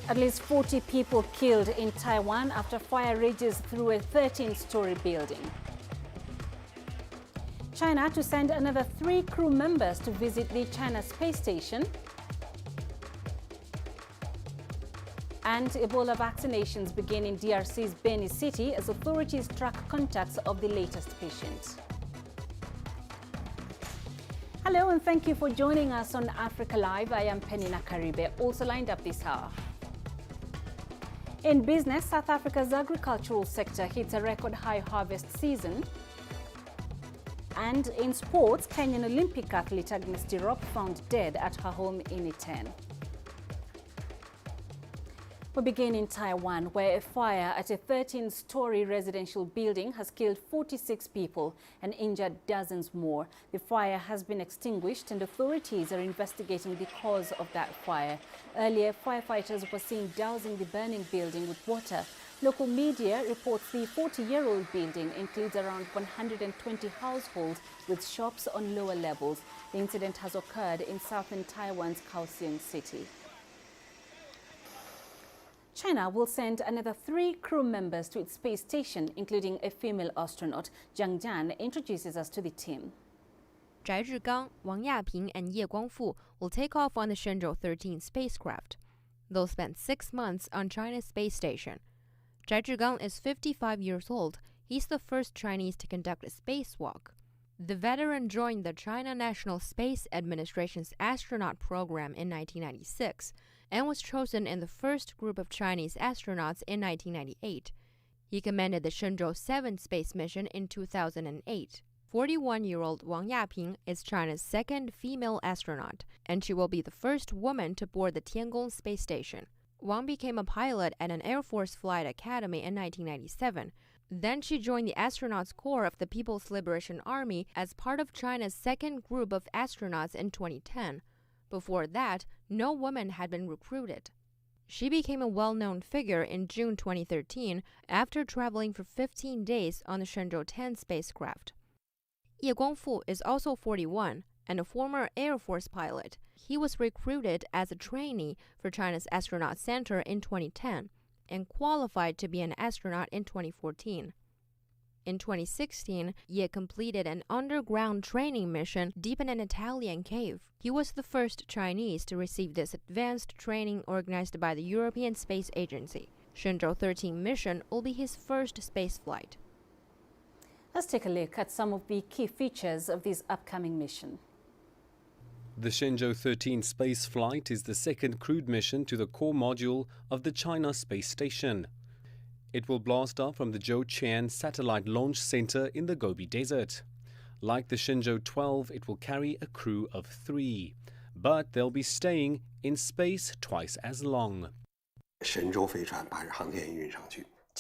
At least 40 people killed in Taiwan after fire rages through a 13-story building. China to send another 3 crew members to visit the China space station. And Ebola vaccinations begin in DRC's Beni City as authorities track contacts of the latest patient. Hello and thank you for joining us on Africa Live. I am Peninah Karibe, also lined up this hour. In business, South Africa's agricultural sector hits a record high harvest season. And in sports, Kenyan Olympic athlete Agnes Tirop found dead at her home in Iten. We begin in Taiwan, where a fire at a 13-story residential building has killed 46 people and injured dozens more. The fire has been extinguished and authorities are investigating the cause of that fire. Earlier, firefighters were seen dousing the burning building with water. Local media reports the 40-year-old building includes around 120 households with shops on lower levels. The incident has occurred in southern Taiwan's Kaohsiung city. China will send another 3 crew members to its space station, including a female astronaut. Zhang Jian introduces us to the team. Zhai Zhigang, Wang Yaping, and Ye Guangfu will take off on the Shenzhou 13 spacecraft. They'll spend 6 months on China's space station. Zhai Zhigang is 55 years old. He's the first Chinese to conduct a spacewalk. The veteran joined the China National Space Administration's astronaut program in 1996 and was chosen in the first group of Chinese astronauts in 1998. He commanded the Shenzhou 7 space mission in 2008. 41-year-old Wang Yaping is China's second female astronaut, and she will be the first woman to board the Tiangong space station. Wang became a pilot at an Air Force Flight Academy in 1997. Then she joined the Astronauts Corps of the People's Liberation Army as part of China's second group of astronauts in 2010. Before that, no woman had been recruited. She became a well-known figure in June 2013 after traveling for 15 days on the Shenzhou 10 spacecraft. Ye Guangfu is also 41 and a former Air Force pilot. He was recruited as a trainee for China's Astronaut Center in 2010 and qualified to be an astronaut in 2014. In 2016, Ye completed an underground training mission deep in an Italian cave. He was the first Chinese to receive this advanced training organized by the European Space Agency. Shenzhou 13 mission will be his first space flight. Let's take a look at some of the key features of this upcoming mission. The Shenzhou 13 space flight is the second crewed mission to the core module of the China space station. It will blast off from the Zhouqian Satellite Launch Center in the Gobi Desert. Like the Shenzhou 12, it will carry a crew of 3, but they'll be staying in space twice as long.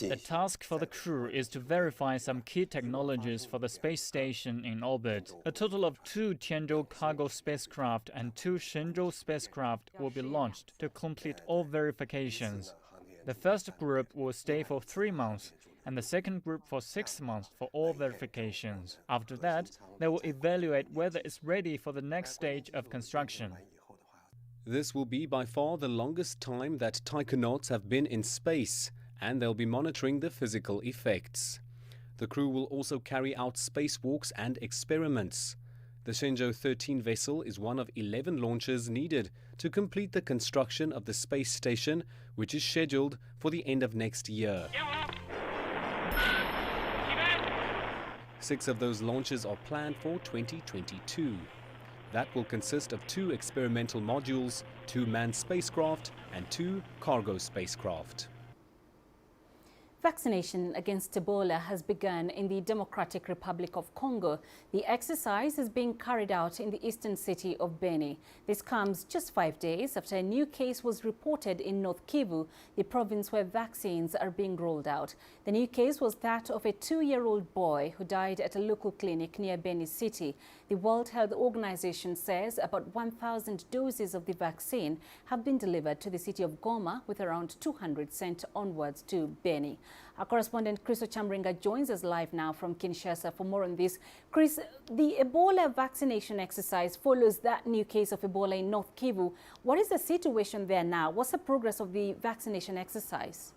The task for the crew is to verify some key technologies for the space station in orbit. A total of 2 Tianzhou cargo spacecraft and 2 Shenzhou spacecraft will be launched to complete all verifications. The first group will stay for 3 months, and the second group for 6 months for all verifications. After that, they will evaluate whether it's ready for the next stage of construction. This will be by far the longest time that taikonauts have been in space, and they'll be monitoring the physical effects. The crew will also carry out spacewalks and experiments. The Shenzhou 13 vessel is one of 11 launches needed to complete the construction of the space station, which is scheduled for the end of next year. 6 of those launches are planned for 2022. That will consist of 2 experimental modules, 2 manned spacecraft, and 2 cargo spacecraft. Vaccination against Ebola has begun in the Democratic Republic of Congo. The exercise is being carried out in the eastern city of Beni. This comes just 5 days after a new case was reported in North Kivu, the province where vaccines are being rolled out. The new case was that of a 2-year-old boy who died at a local clinic near Beni City. The World Health Organization says about 1,000 doses of the vaccine have been delivered to the city of Goma, with around 200 sent onwards to Beni. Our correspondent Chris Ochambringa joins us live now from Kinshasa for more on this. Chris, the Ebola vaccination exercise follows that new case of Ebola in North Kivu. What is the situation there now? What's the progress of the vaccination exercise?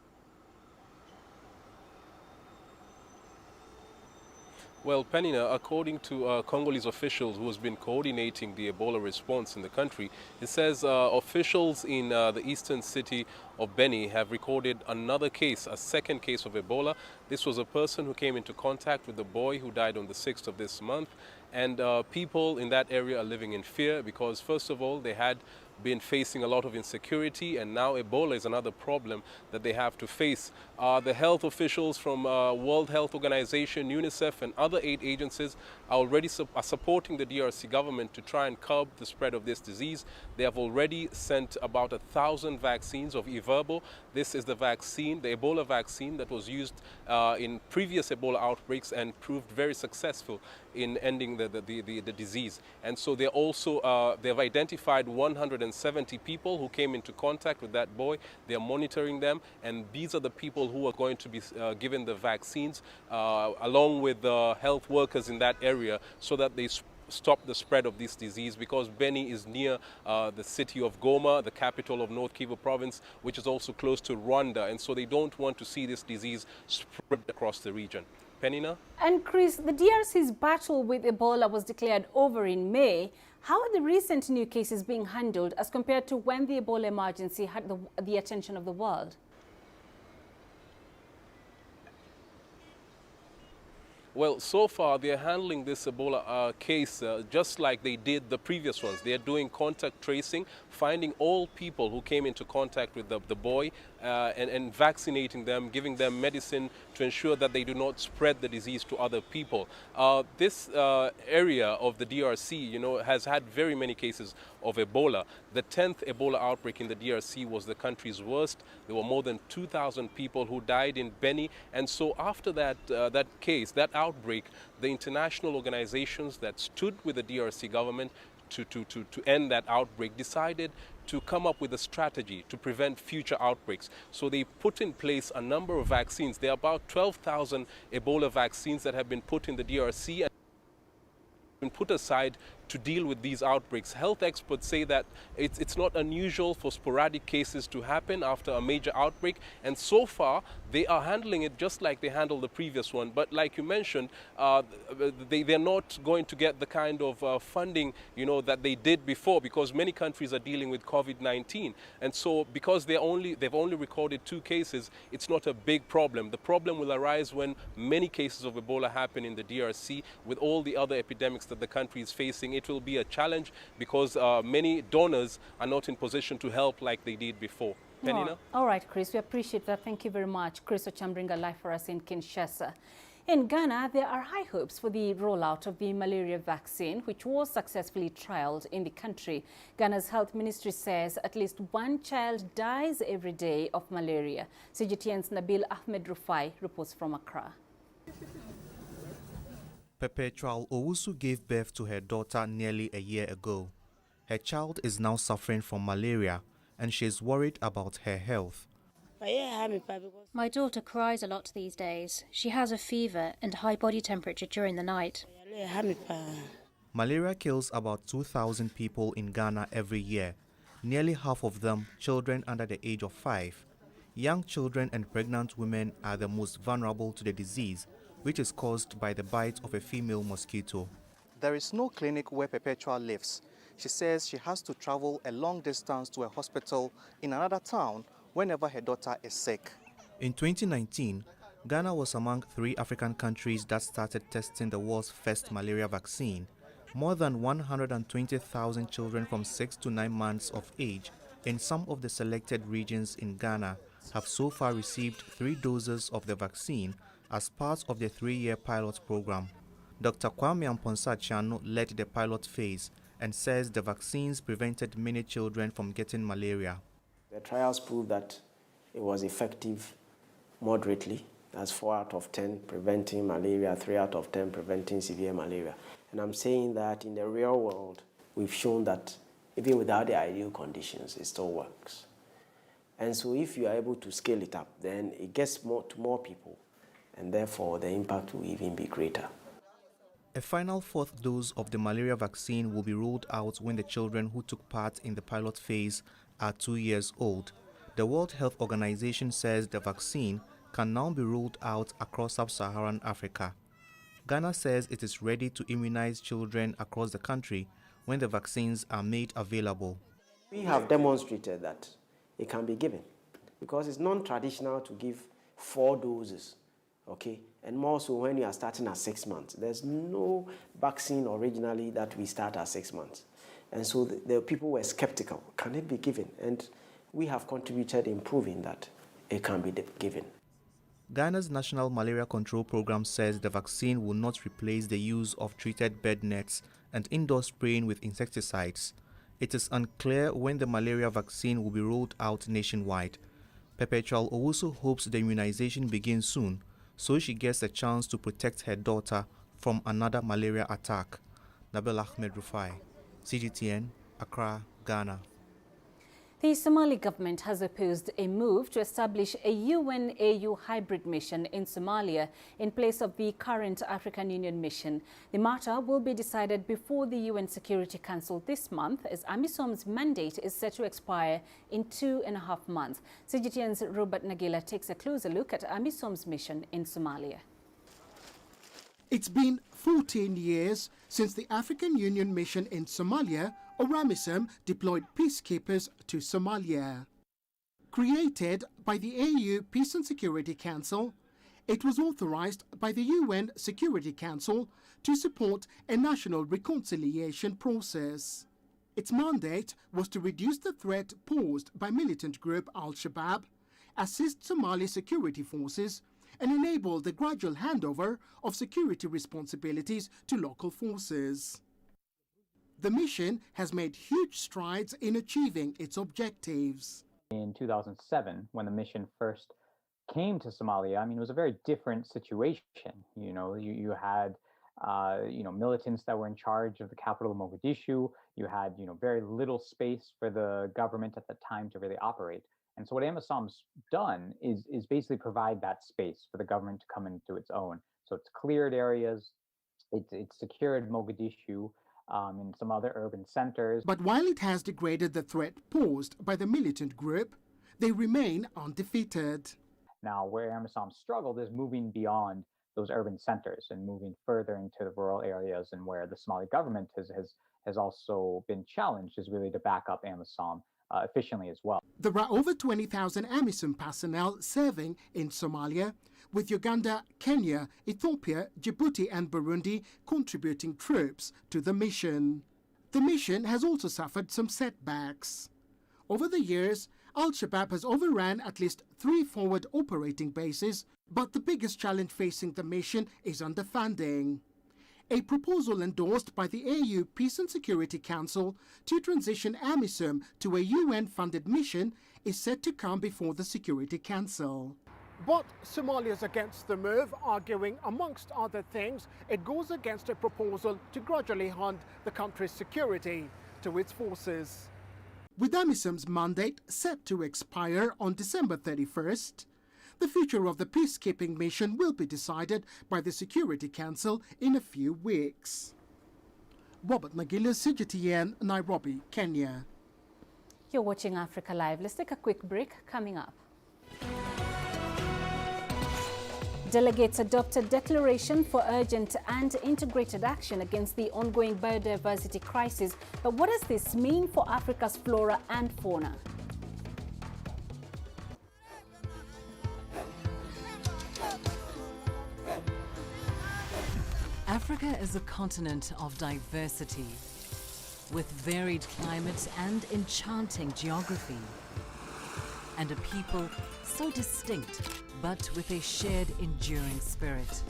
Well, Peninah, according to Congolese officials who has been coordinating the Ebola response in the country, it says officials in the eastern city of Beni have recorded another case, a second case of Ebola. This was a person who came into contact with the boy who died on the 6th of this month. And people in that area are living in fear because, first of all, they had been facing a lot of insecurity, and now Ebola is another problem that they have to face. The health officials from World Health Organization, UNICEF, and other aid agencies are already supporting the DRC government to try and curb the spread of this disease. They have already sent about 1,000 vaccines of Everbo. This is the vaccine, the Ebola vaccine that was used in previous Ebola outbreaks and proved very successful in ending the disease. And so they also they've identified 170 people who came into contact with that boy. They are monitoring them, and these are the people who are going to be given the vaccines along with the health workers in that area, so that they stop the spread of this disease, because Beni is near the city of Goma, the capital of North Kivu province, which is also close to Rwanda, and so they don't want to see this disease spread across the region. Peninah? And Chris, the DRC's battle with Ebola was declared over in May. How are the recent new cases being handled as compared to when the Ebola emergency had the attention of the world? Well, so far they're handling this Ebola case just like they did the previous ones. They're doing contact tracing, finding all people who came into contact with the boy and vaccinating them, giving them medicine to ensure that they do not spread the disease to other people. This area of the DRC, you know, has had very many cases of Ebola. The 10th Ebola outbreak in the DRC was the country's worst. There were more than 2,000 people who died in Beni, and so after that that outbreak, the international organizations that stood with the DRC government to end that outbreak decided to come up with a strategy to prevent future outbreaks. So they put in place a number of vaccines. There are about 12,000 Ebola vaccines that have been put in the DRC and been put aside to deal with these outbreaks. Health experts say that it's not unusual for sporadic cases to happen after a major outbreak, and so far they are handling it just like they handled the previous one. But like you mentioned, they're not going to get the kind of funding, you know, that they did before, because many countries are dealing with COVID-19, and so because they've only recorded 2 cases, it's not a big problem. The problem will arise when many cases of Ebola happen in the DRC with all the other epidemics that the country is facing. It will be a challenge because many donors are not in position to help like they did before. Peninah? All right, Chris, we appreciate that. Thank you very much. Chris Ochambringa live for us in Kinshasa. In Ghana, there are high hopes for the rollout of the malaria vaccine, which was successfully trialed in the country. Ghana's health ministry says at least 1 child dies every day of malaria. CGTN's Nabil Ahmed Rufai reports from Accra. Perpetual Owusu gave birth to her daughter nearly a year ago. Her child is now suffering from malaria, and she is worried about her health. My daughter cries a lot these days. She has a fever and high body temperature during the night. Malaria kills about 2,000 people in Ghana every year, nearly half of them children under the age of 5. Young children and pregnant women are the most vulnerable to the disease, which is caused by the bite of a female mosquito. There is no clinic where Perpetua lives. She says she has to travel a long distance to a hospital in another town whenever her daughter is sick. In 2019, Ghana was among 3 African countries that started testing the world's first malaria vaccine. More than 120,000 children from 6 to 9 months of age in some of the selected regions in Ghana have so far received 3 doses of the vaccine as part of the 3-year pilot program. Dr. Kwame Amponsa-Chiano led the pilot phase and says the vaccines prevented many children from getting malaria. The trials proved that it was effective moderately, as 4 out of 10 preventing malaria, 3 out of 10 preventing severe malaria. And I'm saying that in the real world, we've shown that even without the ideal conditions, it still works. And so if you are able to scale it up, then it gets to more people, and therefore the impact will even be greater. A final fourth dose of the malaria vaccine will be rolled out when the children who took part in the pilot phase are 2 years old. The World Health Organization says the vaccine can now be rolled out across sub-Saharan Africa. Ghana says it is ready to immunize children across the country when the vaccines are made available. We have demonstrated that it can be given because it's non-traditional to give 4 doses, okay? And more so when you are starting at 6 months. There's no vaccine originally that we start at 6 months. And so the people were skeptical, can it be given? And we have contributed in proving that it can be given. Ghana's National Malaria Control Program says the vaccine will not replace the use of treated bed nets and indoor spraying with insecticides. It is unclear when the malaria vaccine will be rolled out nationwide. Perpetual Owusu hopes the immunization begins soon, so she gets a chance to protect her daughter from another malaria attack. Nabil Ahmed Rufai, CGTN, Accra, Ghana. The Somali government has opposed a move to establish a UN-AU hybrid mission in Somalia in place of the current African Union mission. The matter will be decided before the UN Security Council this month, as AMISOM's mandate is set to expire in 2.5 months. CGTN's Robert Nagila takes a closer look at AMISOM's mission in Somalia. It's been 14 years since the African Union mission in Somalia, or AMISOM, deployed peacekeepers to Somalia. Created by the AU Peace and Security Council, it was authorized by the UN Security Council to support a national reconciliation process. Its mandate was to reduce the threat posed by militant group Al-Shabaab, assist Somali security forces, and enable the gradual handover of security responsibilities to local forces. The mission has made huge strides in achieving its objectives. In 2007, when the mission first came to Somalia, I mean, it was a very different situation. You know, you had, militants that were in charge of the capital of Mogadishu. You had, very little space for the government at the time to really operate. And so what AMISOM's done is basically provide that space for the government to come into its own. So it's cleared areas, it's secured Mogadishu, in some other urban centers. But while it has degraded the threat posed by the militant group, they remain undefeated. Now, where AMISOM struggled is moving beyond those urban centers and moving further into the rural areas, and where the Somali government has also been challenged is really to back up AMISOM efficiently as well. There are over 20,000 AMISOM personnel serving in Somalia, with Uganda, Kenya, Ethiopia, Djibouti and Burundi contributing troops to the mission. The mission has also suffered some setbacks. Over the years, Al-Shabaab has overrun at least 3 forward operating bases, but the biggest challenge facing the mission is underfunding. A proposal endorsed by the AU Peace and Security Council to transition AMISOM to a UN-funded mission is set to come before the Security Council. But Somalia is against the move, arguing, amongst other things, it goes against a proposal to gradually hand the country's security to its forces. With AMISOM's mandate set to expire on December 31st, the future of the peacekeeping mission will be decided by the Security Council in a few weeks. Robert Nagila, CGTN, Nairobi, Kenya. You're watching Africa Live. Let's take a quick break. Coming up. Delegates adopted declaration for urgent and integrated action against the ongoing biodiversity crisis. But what does this mean for Africa's flora and fauna? Africa is a continent of diversity, with varied climate and enchanting geography, and a people so distinct, but with a shared enduring spirit.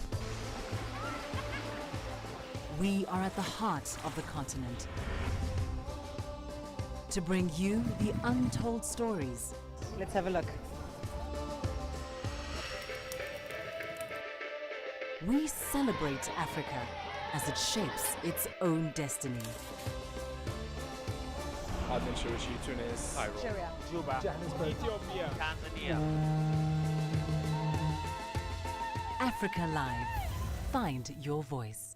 We are at the heart of the continent to bring you the untold stories. Let's have a look. We celebrate Africa as it shapes its own destiny. Djibouti, Tunis, Syria, Juba, Johannesburg, Ethiopia, Tanzania. Africa Live. Find your voice.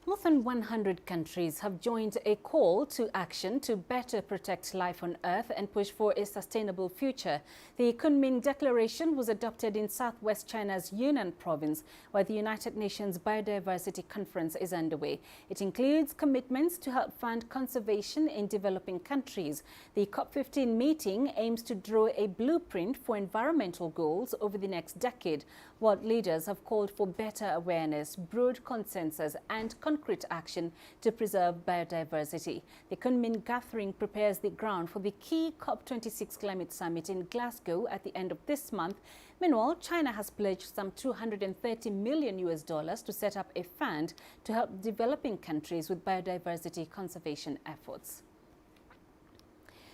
More than 100 countries have joined a call to action to better protect life on Earth and push for a sustainable future. The Kunming Declaration was adopted in southwest China's Yunnan province, where the United Nations Biodiversity Conference is underway. It includes commitments to help fund conservation in developing countries. The COP15 meeting aims to draw a blueprint for environmental goals over the next decade. World leaders have called for better awareness, broad consensus and concrete action to preserve biodiversity. The Kunming gathering prepares the ground for the key COP26 climate summit in Glasgow at the end of this month. Meanwhile, China has pledged some $230 million to set up a fund to help developing countries with biodiversity conservation efforts.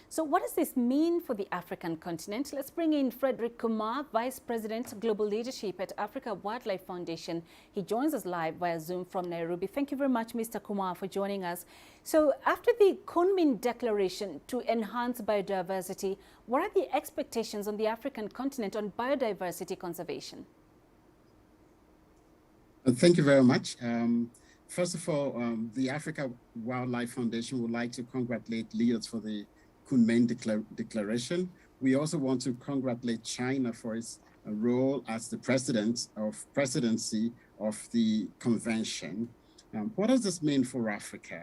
So what does this mean for the African continent? Let's bring in Frederick Kumar, Vice President, Global Leadership at Africa Wildlife Foundation. He joins us live via Zoom from Nairobi. Thank you very much, Mr. Kumar, for joining us. So after the Kunming Declaration to enhance biodiversity, what are the expectations on the African continent on biodiversity conservation? Thank you very much. First of all, the Africa Wildlife Foundation would like to congratulate leaders for the Kunming Declaration. We also want to congratulate China for its role as the presidency of the convention. What does this mean for Africa?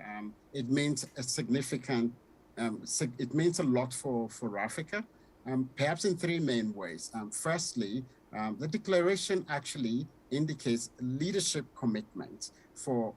It means a significant, it means a lot for Africa, perhaps in three main ways. Firstly, the declaration actually indicates leadership commitment for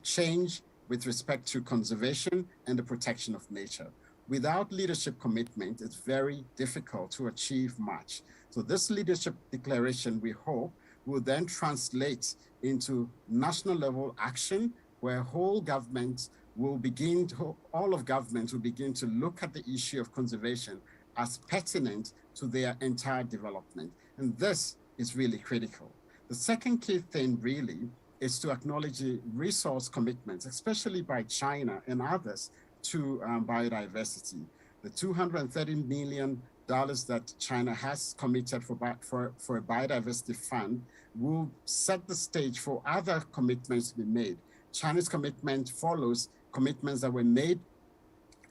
change with respect to conservation and the protection of nature. Without leadership commitment, it's very difficult to achieve much. So this leadership declaration, we hope, will then translate into national level action where all of governments will begin to look at the issue of conservation as pertinent to their entire development. And this is really critical. The second key thing really is to acknowledge the resource commitments, especially by China and others, to biodiversity. The $230 million that China has committed for a biodiversity fund will set the stage for other commitments to be made. China's commitment follows commitments that were made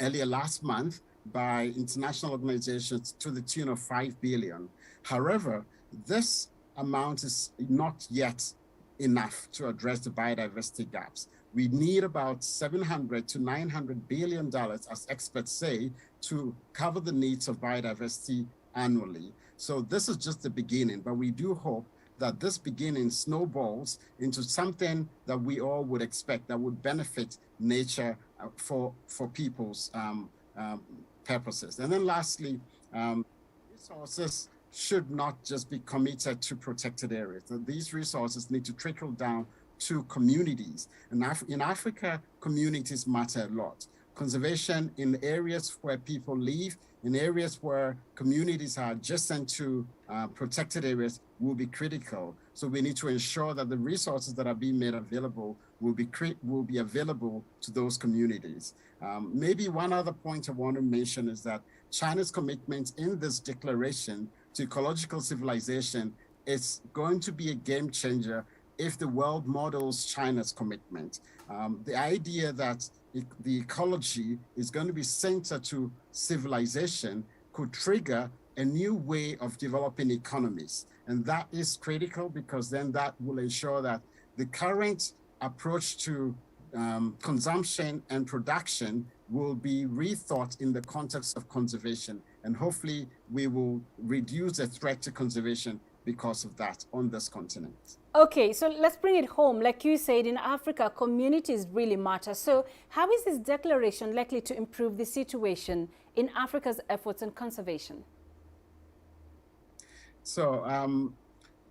earlier last month by international organizations to the tune of $5 billion. However, this amount is not yet enough to address the biodiversity gaps. We need about $700 to $900 billion, as experts say, to cover the needs of biodiversity annually. So this is just the beginning, but we do hope that this beginning snowballs into something that we all would expect that would benefit nature for people's purposes. And then lastly, resources should not just be committed to protected areas. These resources need to trickle down to communities. And in Africa, communities matter a lot. Conservation in areas where people live, in areas where communities are adjacent to protected areas will be critical. So we need to ensure that the resources that are being made available will be available to those communities. Maybe one other point I want to mention is that China's commitment in this declaration to ecological civilization is going to be a game changer if the world models China's commitment. The idea that the ecology is going to be centered to civilization could trigger a new way of developing economies. And that is critical because then that will ensure that the current approach to consumption and production will be rethought in the context of conservation. And hopefully we will reduce the threat to conservation because of that on this continent. Okay, so let's bring it home. Like you said, in Africa, communities really matter. So how is this declaration likely to improve the situation in Africa's efforts on conservation? So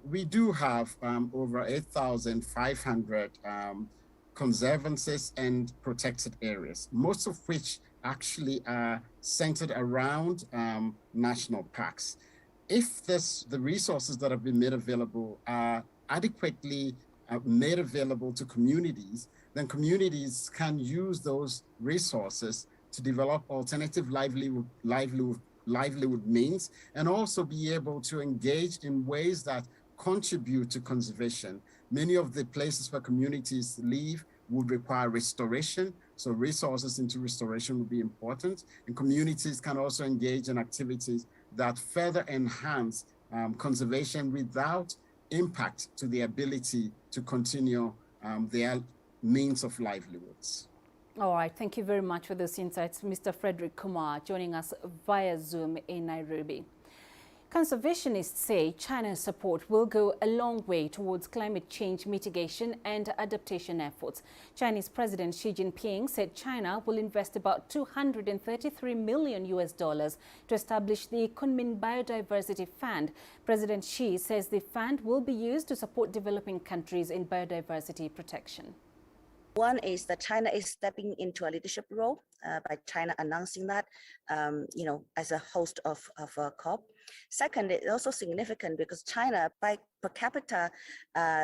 we do have over 8,500 conservancies and protected areas, most of which actually are centered around national parks. if the resources that have been made available are adequately made available to communities, then communities can use those resources to develop alternative livelihood means, and also be able to engage in ways that contribute to conservation. Many of the places where communities live would require restoration, so resources into restoration would be important, and communities can also engage in activities that further enhance conservation without impact to the ability to continue their means of livelihoods. All right, thank you very much for those insights, Mr. Frederick Kumar, joining us via Zoom in Nairobi. Conservationists say China's support will go a long way towards climate change mitigation and adaptation efforts. Chinese President Xi Jinping said China will invest about $233 million to establish the Kunming Biodiversity Fund. President Xi says the fund will be used to support developing countries in biodiversity protection. One is that China is stepping into a leadership role by China announcing that, as a host of a COP. Second, it's also significant because China, by per capita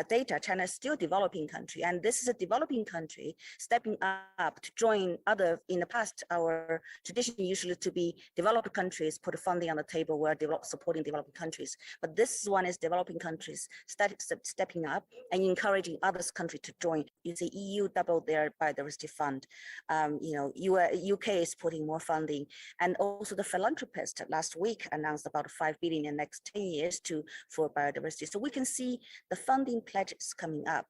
data, China is still a developing country, and this is a developing country stepping up to join other. In the past, our tradition usually to be developed countries put funding on the table where supporting developing countries, but this one is developing countries stepping up and encouraging other countries to join. You see, EU doubled their biodiversity fund. UK is putting more funding, and also the philanthropist last week announced about $5 billion in the next 10 years for biodiversity. So we can see the funding pledges coming up.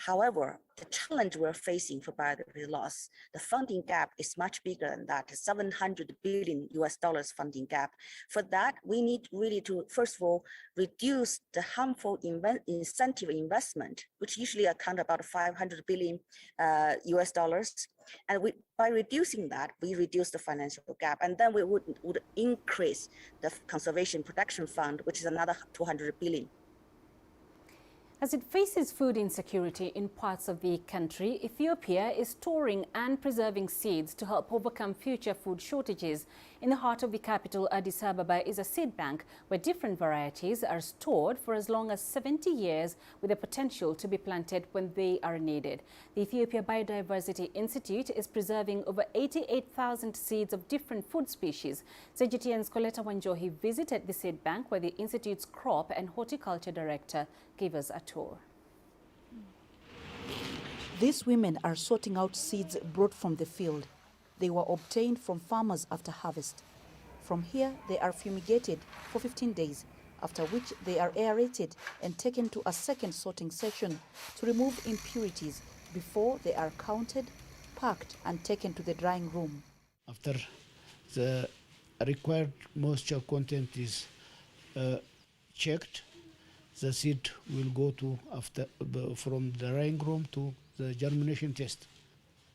However, the challenge we're facing for biodiversity loss, the funding gap is much bigger than that, $700 billion funding gap. For that, we need really to, first of all, reduce the harmful incentive investment, which usually account about $500 billion. And by reducing that, we reduce the financial gap, and then we would increase the Conservation Protection Fund, which is another $200 billion. As it faces food insecurity in parts of the country, Ethiopia is storing and preserving seeds to help overcome future food shortages. In the heart of the capital, Addis Ababa, is a seed bank where different varieties are stored for as long as 70 years with the potential to be planted when they are needed. The Ethiopia Biodiversity Institute is preserving over 88,000 seeds of different food species. CGTN's Coletta Wanjohi visited the seed bank where the Institute's crop and horticulture director gave us a tour. These women are sorting out seeds brought from the field. They were obtained from farmers after harvest. From here, they are fumigated for 15 days, after which they are aerated and taken to a second sorting session to remove impurities before they are counted, packed and taken to the drying room. After the required moisture content is checked, the seed will go to from the drying room to the germination test.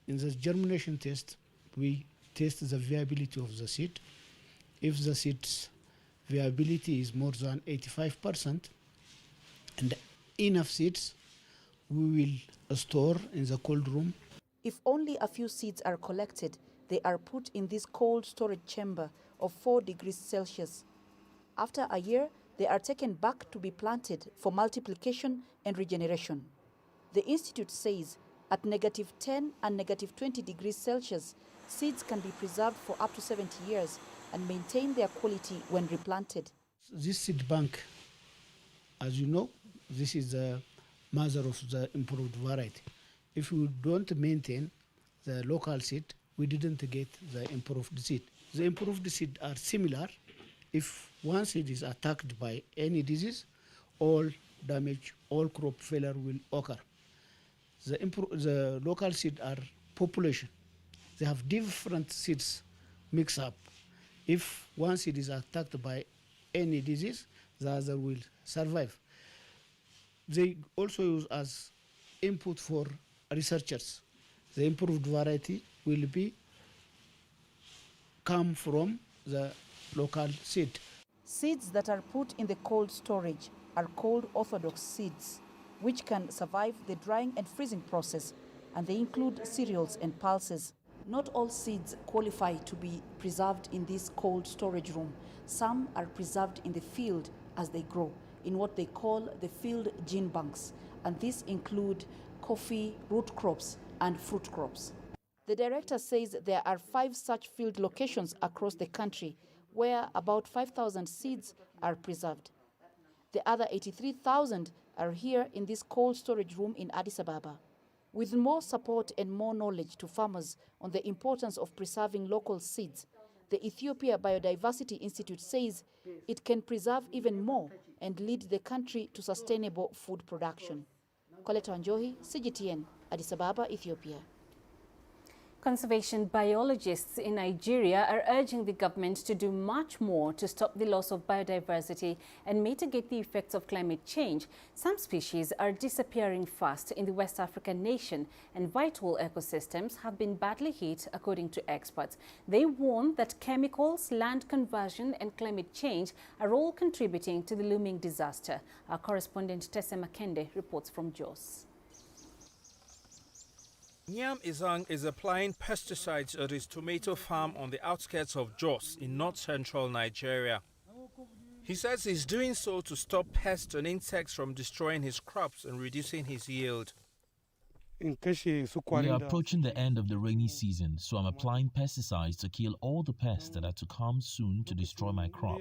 In the germination test, we test the viability of the seed. If the seed's viability is more than 85% and enough seeds, we will store in the cold room. If only a few seeds are collected, they are put in this cold storage chamber of 4 degrees Celsius. After a year, they are taken back to be planted for multiplication and regeneration. The Institute says at -10 and -20 degrees Celsius, seeds can be preserved for up to 70 years and maintain their quality when replanted. This seed bank, as you know, this is the mother of the improved variety. If we don't maintain the local seed, we didn't get the improved seed. The improved seed are similar. If one seed is attacked by any disease, all damage, all crop failure will occur. The local seed are population. They have different seeds mixed up. If one seed is attacked by any disease, the other will survive. They also use as input for researchers. The improved variety will come from the local seed. Seeds that are put in the cold storage are called orthodox seeds, which can survive the drying and freezing process, and they include cereals and pulses. Not all seeds qualify to be preserved in this cold storage room. Some are preserved in the field as they grow, in what they call the field gene banks, and these include coffee, root crops, and fruit crops. The director says there are 5 such field locations across the country where about 5,000 seeds are preserved. The other 83,000 are here in this cold storage room in Addis Ababa. With more support and more knowledge to farmers on the importance of preserving local seeds, the Ethiopia Biodiversity Institute says it can preserve even more and lead the country to sustainable food production. Coletta Wanjohi, CGTN, Addis Ababa, Ethiopia. Conservation biologists in Nigeria are urging the government to do much more to stop the loss of biodiversity and mitigate the effects of climate change. Some species are disappearing fast in the West African nation, and vital ecosystems have been badly hit, according to experts. They warn that chemicals, land conversion and climate change are all contributing to the looming disaster. Our correspondent Tessa Makende reports from Jos. Nyam Izang is applying pesticides at his tomato farm on the outskirts of Jos in north-central Nigeria. He says he's doing so to stop pests and insects from destroying his crops and reducing his yield. We are approaching the end of the rainy season, so I'm applying pesticides to kill all the pests that are to come soon to destroy my crop.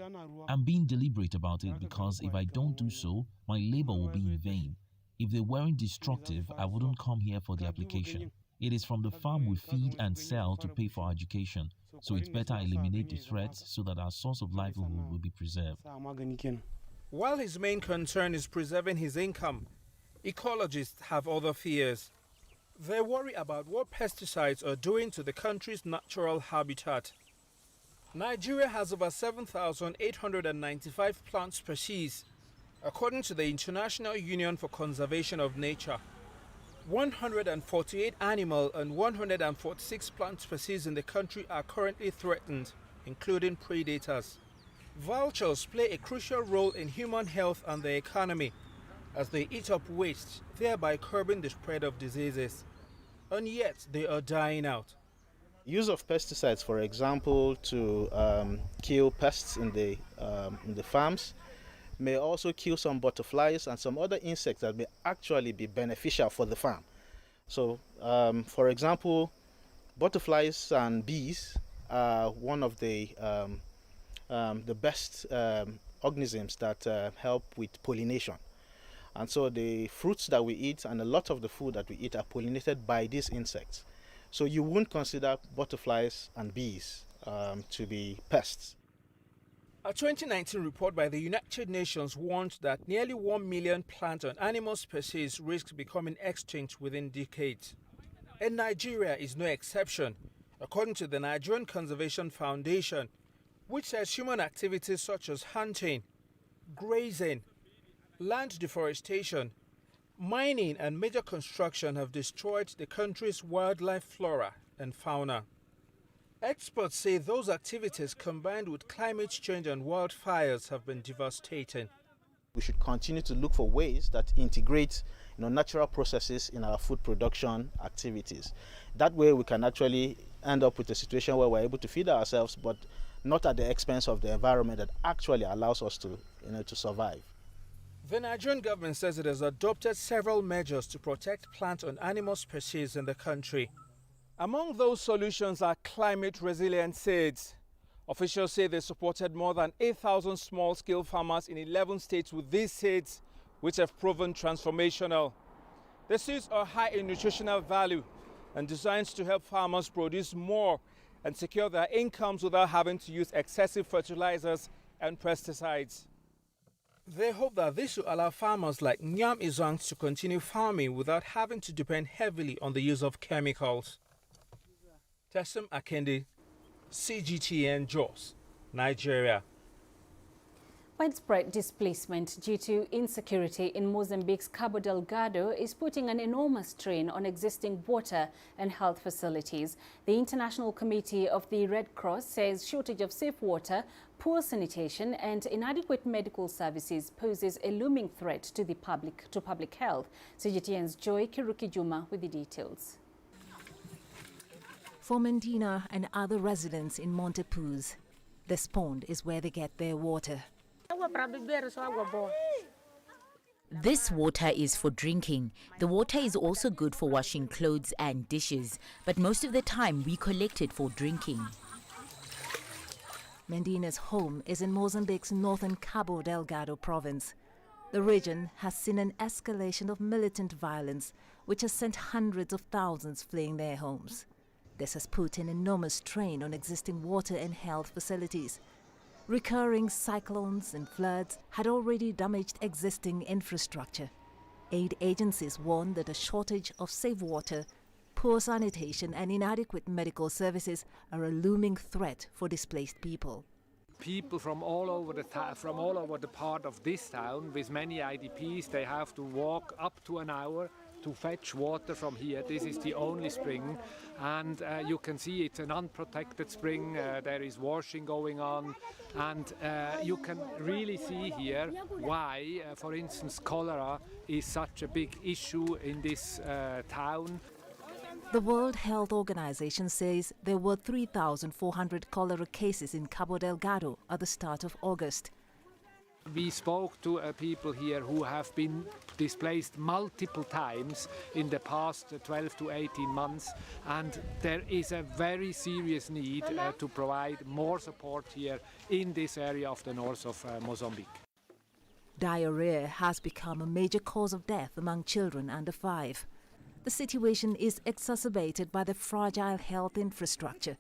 I'm being deliberate about it because if I don't do so, my labor will be in vain. If they weren't destructive, I wouldn't come here for the application. It is from the farm we feed and sell to pay for our education, so it's better I eliminate the threats so that our source of livelihood will be preserved. While his main concern is preserving his income, ecologists have other fears. They worry about what pesticides are doing to the country's natural habitat. Nigeria has over 7,895 plant species, according to the International Union for Conservation of Nature. 148 animal and 146 plant species in the country are currently threatened, including predators. Vultures play a crucial role in human health and the economy, as they eat up waste, thereby curbing the spread of diseases. And yet, they are dying out. Use of pesticides, for example, to kill pests in the farms, may also kill some butterflies and some other insects that may actually be beneficial for the farm. So, for example, butterflies and bees are one of the best organisms that help with pollination. And so the fruits that we eat and a lot of the food that we eat are pollinated by these insects. So you wouldn't consider butterflies and bees to be pests. A 2019 report by the United Nations warned that nearly 1 million plant and animal species risk becoming extinct within decades. And Nigeria is no exception, according to the Nigerian Conservation Foundation, which says human activities such as hunting, grazing, land deforestation, mining and major construction have destroyed the country's wildlife flora and fauna. Experts say those activities combined with climate change and wildfires have been devastating. We should continue to look for ways that integrate natural processes in our food production activities. That way we can actually end up with a situation where we're able to feed ourselves, but not at the expense of the environment that actually allows us to survive. The Nigerian government says it has adopted several measures to protect plant and animal species in the country. Among those solutions are climate-resilient seeds. Officials say they supported more than 8,000 small-scale farmers in 11 states with these seeds, which have proven transformational. The seeds are high in nutritional value and designed to help farmers produce more and secure their incomes without having to use excessive fertilizers and pesticides. They hope that this will allow farmers like Nyam Izang to continue farming without having to depend heavily on the use of chemicals. Tessa Makende, CGTN, Jos, Nigeria. Widespread displacement due to insecurity in Mozambique's Cabo Delgado is putting an enormous strain on existing water and health facilities. The International Committee of the Red Cross says shortage of safe water, poor sanitation and inadequate medical services poses a looming threat to public health. CGTN's Joy Kirukijuma with the details. For Peninah and other residents in Montepus, this pond is where they get their water. This water is for drinking. The water is also good for washing clothes and dishes, but most of the time we collect it for drinking. Peninah's home is in Mozambique's northern Cabo Delgado province. The region has seen an escalation of militant violence, which has sent hundreds of thousands fleeing their homes. This has put an enormous strain on existing water and health facilities. Recurring cyclones and floods had already damaged existing infrastructure. Aid agencies warn that a shortage of safe water, poor sanitation and inadequate medical services are a looming threat for displaced people. People from all over the part of this town, with many IDPs, they have to walk up to an hour to fetch water from here. This is the only spring, and you can see it's an unprotected spring. There is washing going on, and you can really see here why, for instance, cholera is such a big issue in this town. The World Health Organization says there were 3,400 cholera cases in Cabo Delgado at the start of August. We spoke to people here who have been displaced multiple times in the past 12 to 18 months, and there is a very serious need to provide more support here in this area of the north of Mozambique. Diarrhea has become a major cause of death among children under 5. The situation is exacerbated by the fragile health infrastructure.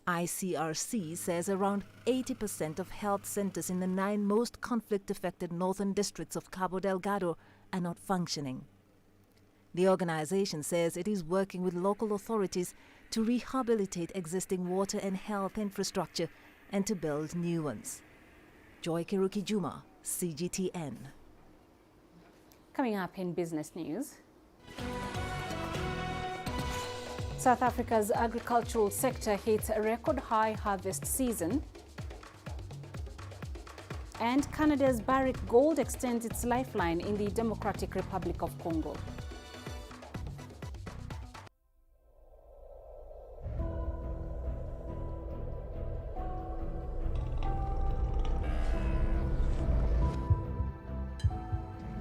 ICRC says around 80% of health centers in the 9 most conflict-affected northern districts of Cabo Delgado are not functioning. The organization says it is working with local authorities to rehabilitate existing water and health infrastructure and to build new ones. Joy Kiruki Juma, CGTN. Coming up in business news. South Africa's agricultural sector hits a record high harvest season. And Canada's Barrick Gold extends its lifeline in the Democratic Republic of Congo.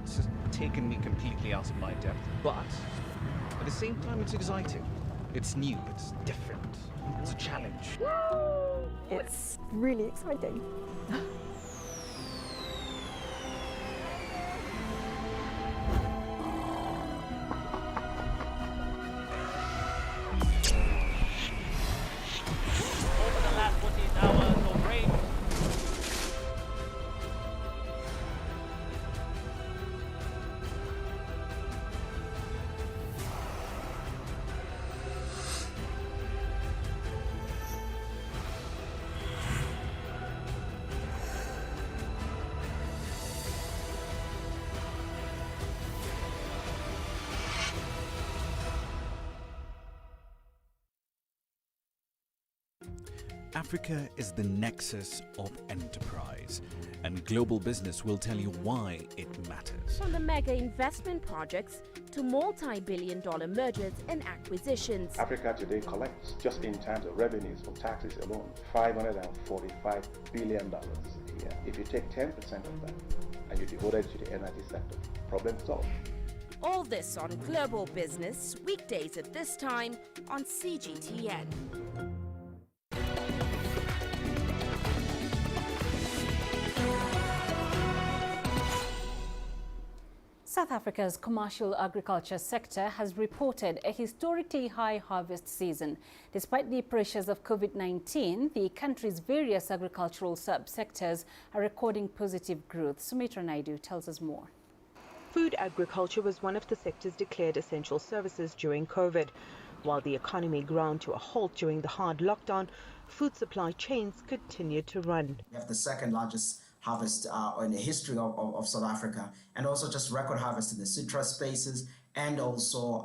This has taken me completely out of my depth, but at the same time it's exciting. It's new, it's different, it's a challenge. It's really exciting. Over the last 14 hours of rain. Africa is the nexus of enterprise, and global business will tell you why it matters. From the mega investment projects to multi-billion-dollar mergers and acquisitions. Africa today collects, just in terms of revenues from taxes alone, $545 billion a year. If you take 10% of that and you devote it to the energy sector, problem solved. All this on Global Business, weekdays at this time on CGTN. South Africa's commercial agriculture sector has reported a historically high harvest season. Despite the pressures of COVID-19, the country's various agricultural subsectors are recording positive growth. Sumitra Naidu tells us more. Food agriculture was one of the sectors declared essential services during COVID. While the economy ground to a halt during the hard lockdown, food supply chains continued to run. We have the second largest harvest in the history of South Africa, and also just record harvest in the citrus spaces, and also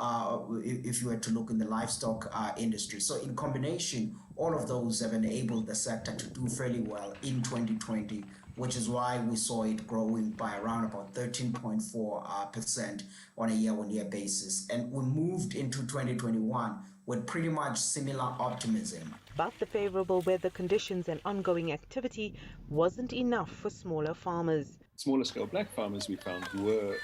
if you were to look in the livestock industry. So in combination, all of those have enabled the sector to do fairly well in 2020, which is why we saw it growing by around about 13.4% on a year-on-year basis. And we moved into 2021 with pretty much similar optimism. But the favorable weather conditions and ongoing activity wasn't enough for smaller farmers. Smaller scale black farmers, we found, were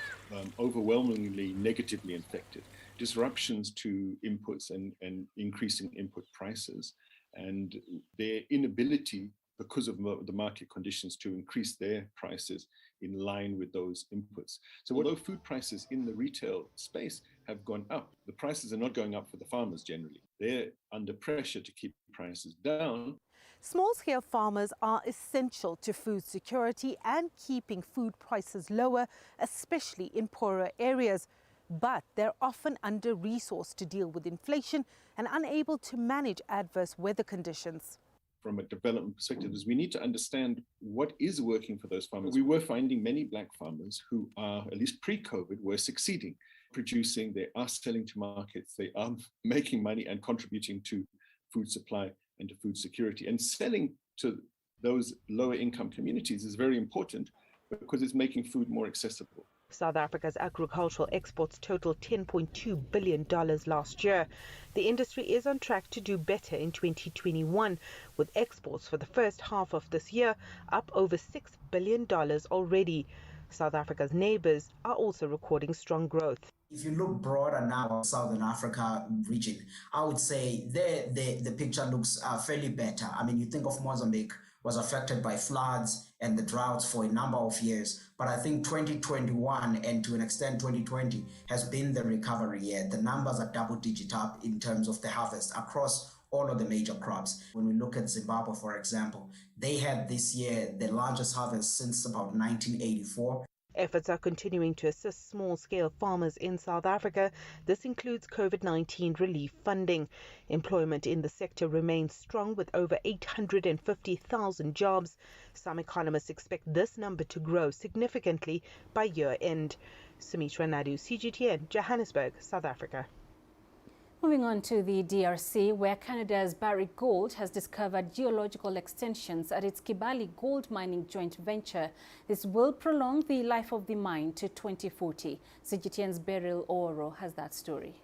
overwhelmingly negatively affected. Disruptions to inputs and increasing input prices, and their inability, because of the market conditions, to increase their prices in line with those inputs. So although food prices in the retail space have gone up, the prices are not going up for the farmers generally. They're under pressure to keep prices down. Small-scale farmers are essential to food security and keeping food prices lower, especially in poorer areas. But they're often under-resourced to deal with inflation and unable to manage adverse weather conditions. From a development perspective, is we need to understand what is working for those farmers. We were finding many black farmers who are, at least pre-COVID, were succeeding, producing, they are selling to markets, they are making money and contributing to food supply and to food security. And selling to those lower income communities is very important because it's making food more accessible. South Africa's agricultural exports totaled $10.2 billion last year. The industry is on track to do better in 2021, with exports for the first half of this year up over $6 billion already. South Africa's neighbors are also recording strong growth. If you look broader now, Southern Africa region, I would say the picture looks fairly better. I mean, you think of Mozambique was affected by floods and the droughts for a number of years. But I think 2021 and to an extent 2020 has been the recovery year. The numbers are double-digit up in terms of the harvest across all of the major crops. When we look at Zimbabwe, for example, they had this year the largest harvest since about 1984. Efforts are continuing to assist small-scale farmers in South Africa. This includes COVID-19 relief funding. Employment in the sector remains strong with over 850,000 jobs. Some economists expect this number to grow significantly by year-end. Sumitra Naidu, CGTN, Johannesburg, South Africa. Moving on to the DRC, where Canada's Barrick Gold has discovered geological extensions at its Kibali gold mining joint venture. This will prolong the life of the mine to 2040. CGTN's Beryl Oro has that story.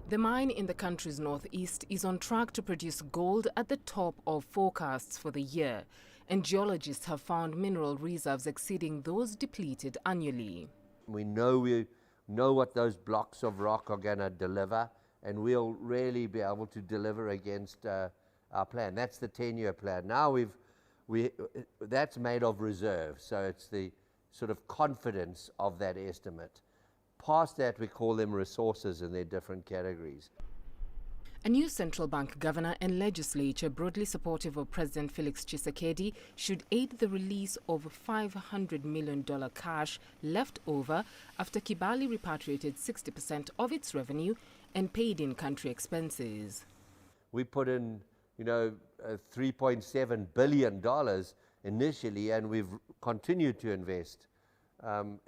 The mine in the country's northeast is on track to produce gold at the top of forecasts for the year, and geologists have found mineral reserves exceeding those depleted annually. We know what those blocks of rock are going to deliver, and we'll really be able to deliver against our plan. That's the 10-year plan. Now that's made of reserves, so it's the sort of confidence of that estimate. Past that, we call them resources in their different categories. A new central bank governor and legislature broadly supportive of President Felix Tshisekedi should aid the release of $500 million cash left over after Kibali repatriated 60% of its revenue and paid in country expenses. We put in, $3.7 billion initially, and we've continued to invest, and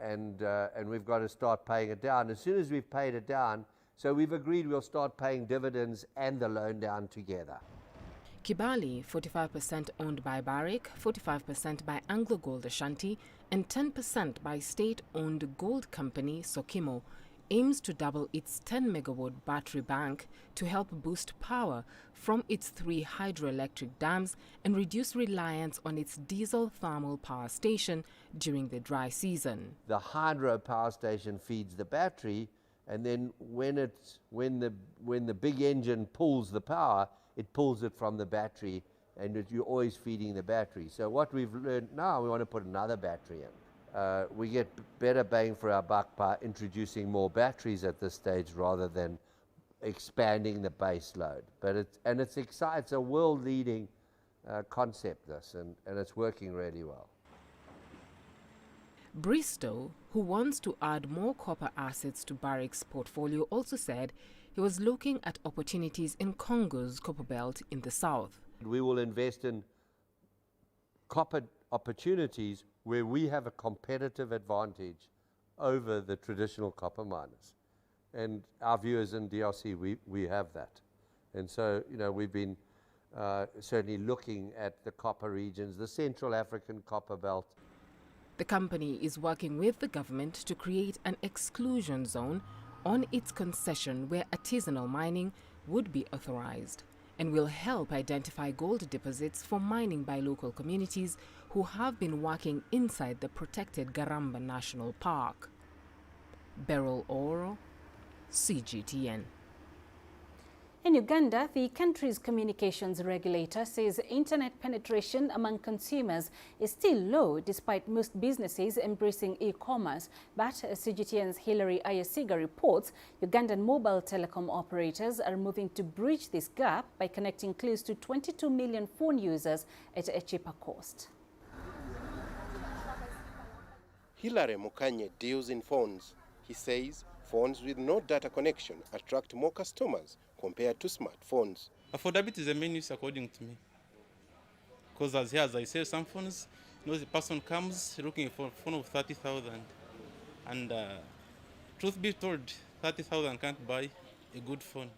we've got to start paying it down. As soon as we've paid it down, so we've agreed we'll start paying dividends and the loan down together. Kibali, 45% owned by Barrick, 45% by AngloGold Ashanti, and 10% by state-owned gold company Sokimo, aims to double its 10-megawatt battery bank to help boost power from its 3 hydroelectric dams and reduce reliance on its diesel thermal power station during the dry season. The hydro power station feeds the battery, and then when the big engine pulls the power, it pulls it from the battery, and you're always feeding the battery. So what we've learned now, we want to put another battery in. We get better bang for our buck by introducing more batteries at this stage rather than expanding the base load. But it's exciting. It's a world-leading concept, this, and it's working really well. Bristow, who wants to add more copper assets to Barrick's portfolio, also said he was looking at opportunities in Congo's copper belt in the south. We will invest in copper opportunities where we have a competitive advantage over the traditional copper miners. And our view is in DRC, we have that. And so, we've been certainly looking at the copper regions, the Central African copper belt. The company is working with the government to create an exclusion zone on its concession where artisanal mining would be authorized, and will help identify gold deposits for mining by local communities who have been working inside the protected Garamba National Park. Beryl Oro, CGTN. In Uganda, the country's communications regulator says internet penetration among consumers is still low despite most businesses embracing e-commerce. But as CGTN's Hilary Ayasiga reports, Ugandan mobile telecom operators are moving to bridge this gap by connecting close to 22 million phone users at a cheaper cost. Hilary Mukanye deals in phones. He says phones with no data connection attract more customers compared to smartphones. Affordability is the main use according to me. Because as I say, some phones, the person comes looking for a phone of 30,000. And truth be told, 30,000 can't buy a good phone.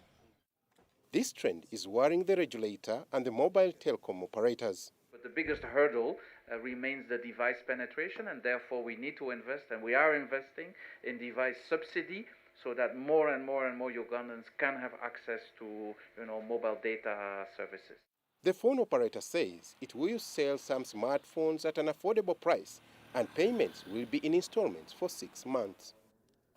This trend is worrying the regulator and the mobile telecom operators. But the biggest hurdle remains the device penetration, and therefore we need to invest, and we are investing in device subsidy so that more and more Ugandans can have access to mobile data services. The phone operator says it will sell some smartphones at an affordable price and payments will be in installments for 6 months.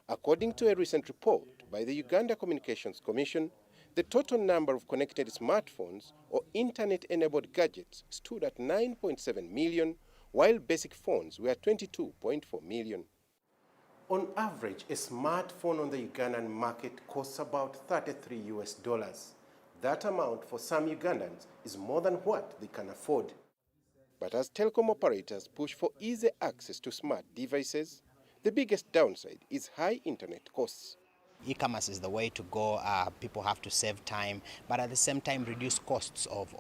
According to a recent report by the Uganda Communications Commission, the total number of connected smartphones or internet-enabled gadgets stood at 9.7 million, while basic phones were 22.4 million. On average, a smartphone on the Ugandan market costs about $33. That amount for some Ugandans is more than what they can afford. But as telecom operators push for easy access to smart devices, the biggest downside is high internet costs. E-commerce is the way to go. People have to save time, but at the same time reduce costs of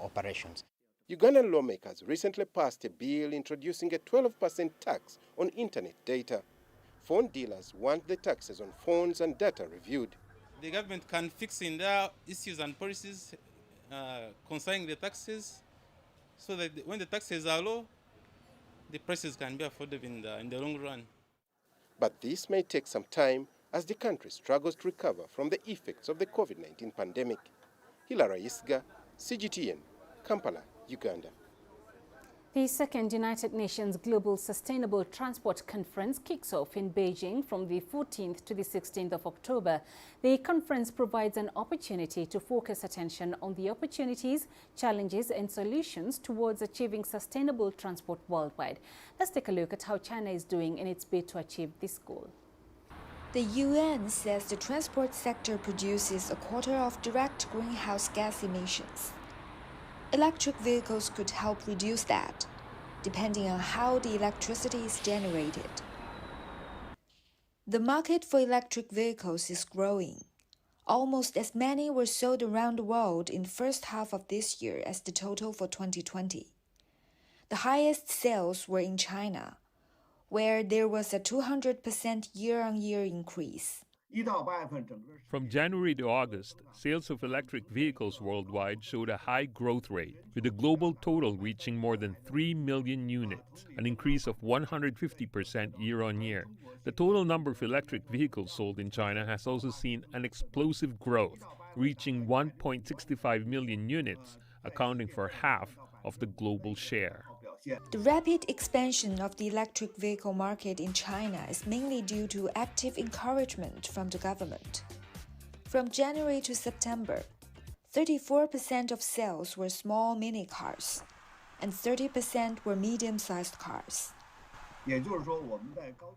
operations. Ugandan lawmakers recently passed a bill introducing a 12% tax on internet data. Phone dealers want the taxes on phones and data reviewed. The government can fix in their issues and policies concerning the taxes so that when the taxes are low, the prices can be affordable in the long run. But this may take some time as the country struggles to recover from the effects of the COVID-19 pandemic. Hilary Ayasiga, CGTN, Kampala, Uganda. The second United Nations Global Sustainable Transport Conference kicks off in Beijing from the 14th to the 16th of October. The conference provides an opportunity to focus attention on the opportunities, challenges and solutions towards achieving sustainable transport worldwide. Let's take a look at how China is doing in its bid to achieve this goal. The UN says the transport sector produces a quarter of direct greenhouse gas emissions. Electric vehicles could help reduce that, depending on how the electricity is generated. The market for electric vehicles is growing. Almost as many were sold around the world in the first half of this year as the total for 2020. The highest sales were in China, where there was a 200% year-on-year increase. From January to August, sales of electric vehicles worldwide showed a high growth rate, with the global total reaching more than 3 million units, an increase of 150% year-on-year. The total number of electric vehicles sold in China has also seen an explosive growth, reaching 1.65 million units, accounting for half of the global share. The rapid expansion of the electric vehicle market in China is mainly due to active encouragement from the government. From January to September, 34% of sales were small mini cars, and 30% were medium-sized cars.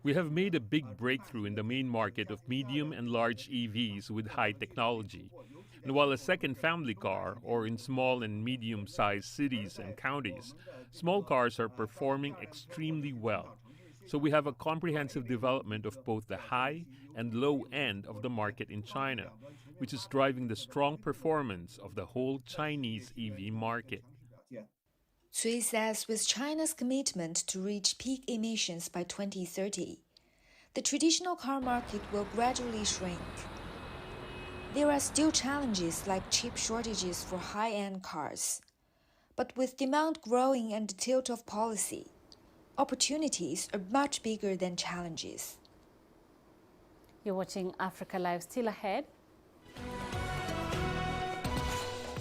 We have made a big breakthrough in the main market of medium and large EVs with high technology. And while a second family car, or in small and medium-sized cities and counties, small cars are performing extremely well. So we have a comprehensive development of both the high and low end of the market in China, which is driving the strong performance of the whole Chinese EV market. Cui says with China's commitment to reach peak emissions by 2030, the traditional car market will gradually shrink. There are still challenges like chip shortages for high-end cars. But with demand growing and the tilt of policy, opportunities are much bigger than challenges. You're watching Africa Live. Still ahead.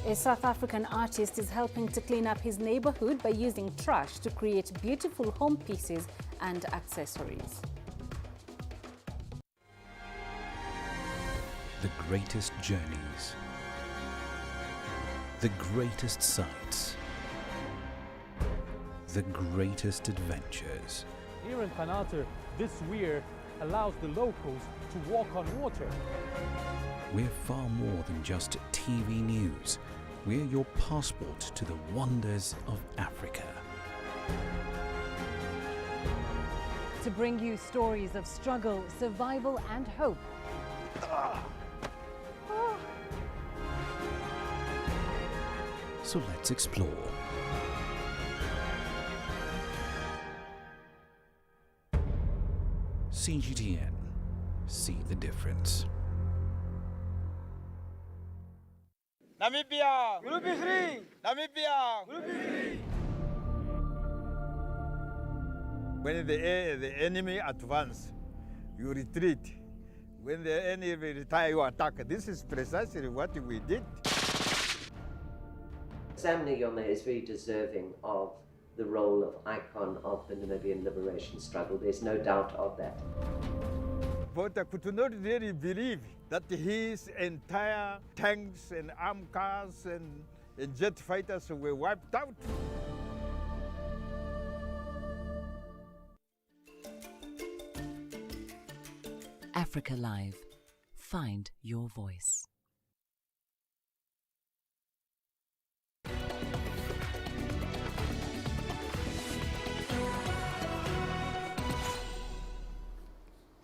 A South African artist is helping to clean up his neighborhood by using trash to create beautiful home pieces and accessories. The greatest journeys, the greatest sights, the greatest adventures. Here in Peninah, this weir allows the locals to walk on water. We're far more than just TV news. We're your passport to the wonders of Africa. To bring you stories of struggle, survival and hope. So let's explore. CGTN. See the difference. Namibia! We'll be free! Namibia! We'll be free! When the enemy advance, you retreat. When the enemy retire, you attack. This is precisely what we did. Sam Nujoma is very deserving of the role of icon of the Namibian liberation struggle. There's no doubt of that. But I could not really believe that his entire tanks and armed cars and jet fighters were wiped out. Africa Live. Find your voice.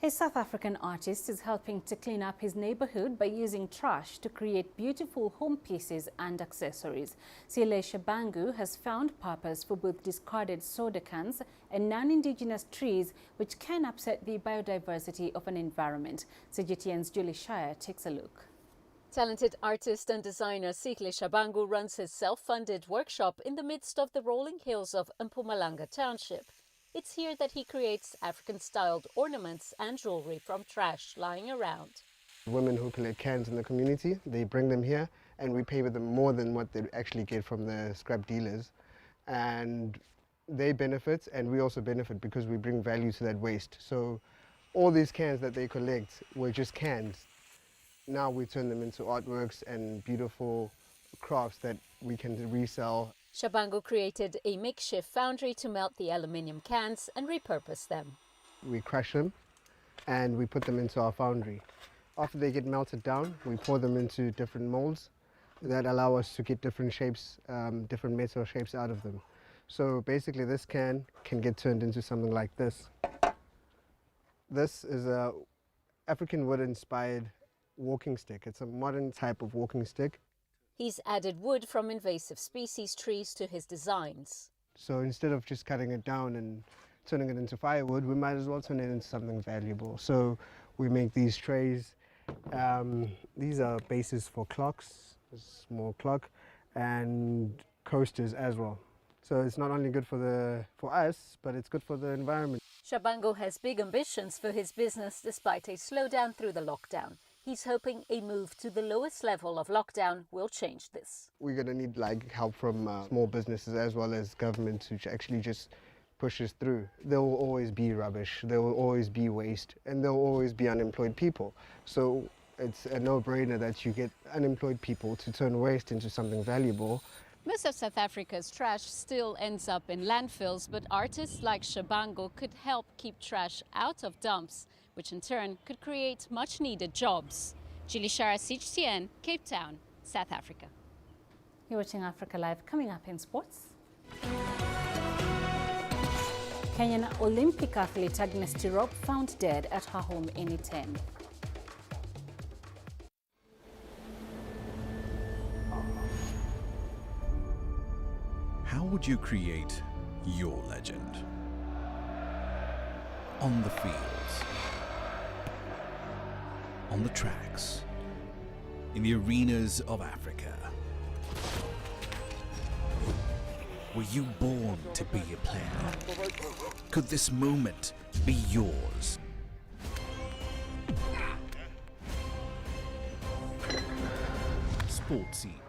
A South African artist is helping to clean up his neighborhood by using trash to create beautiful home pieces and accessories. Sile Shabangu has found purpose for both discarded soda cans and non-indigenous trees, which can upset the biodiversity of an environment. CGTN's Julie Shire takes a look. Talented artist and designer Sile Shabangu runs his self-funded workshop in the midst of the rolling hills of Mpumalanga Township. It's here that he creates African-styled ornaments and jewelry from trash lying around. Women who collect cans in the community, they bring them here and we pay them more than what they actually get from the scrap dealers. And they benefit and we also benefit because we bring value to that waste. So all these cans that they collect were just cans. Now we turn them into artworks and beautiful crafts that we can resell. Shabangu created a makeshift foundry to melt the aluminium cans and repurpose them. We crush them and we put them into our foundry. After they get melted down, we pour them into different molds that allow us to get different shapes, different metal shapes out of them. So basically this can get turned into something like this. This is a African wood-inspired walking stick. It's a modern type of walking stick. He's added wood from invasive species trees to his designs. So instead of just cutting it down and turning it into firewood, we might as well turn it into something valuable. So we make these trays. These are bases for clocks, a small clock, and coasters as well. So it's not only good for us, but it's good for the environment. Shabangu has big ambitions for his business despite a slowdown through the lockdown. He's hoping a move to the lowest level of lockdown will change this. We're going to need help from small businesses as well as government to actually just push us through. There will always be rubbish, there will always be waste, and there will always be unemployed people. So it's a no-brainer that you get unemployed people to turn waste into something valuable. Most of South Africa's trash still ends up in landfills, but artists like Shabangu could help keep trash out of dumps, which in turn could create much-needed jobs. Julie Shara, CGTN, Cape Town, South Africa. You're watching Africa Live. Coming up in sports. Kenyan Olympic athlete Agnes Tirop found dead at her home in Iten. How would you create your legend? On the fields, on the tracks, in the arenas of Africa. Were you born to be a player? Could this moment be yours? sportsy.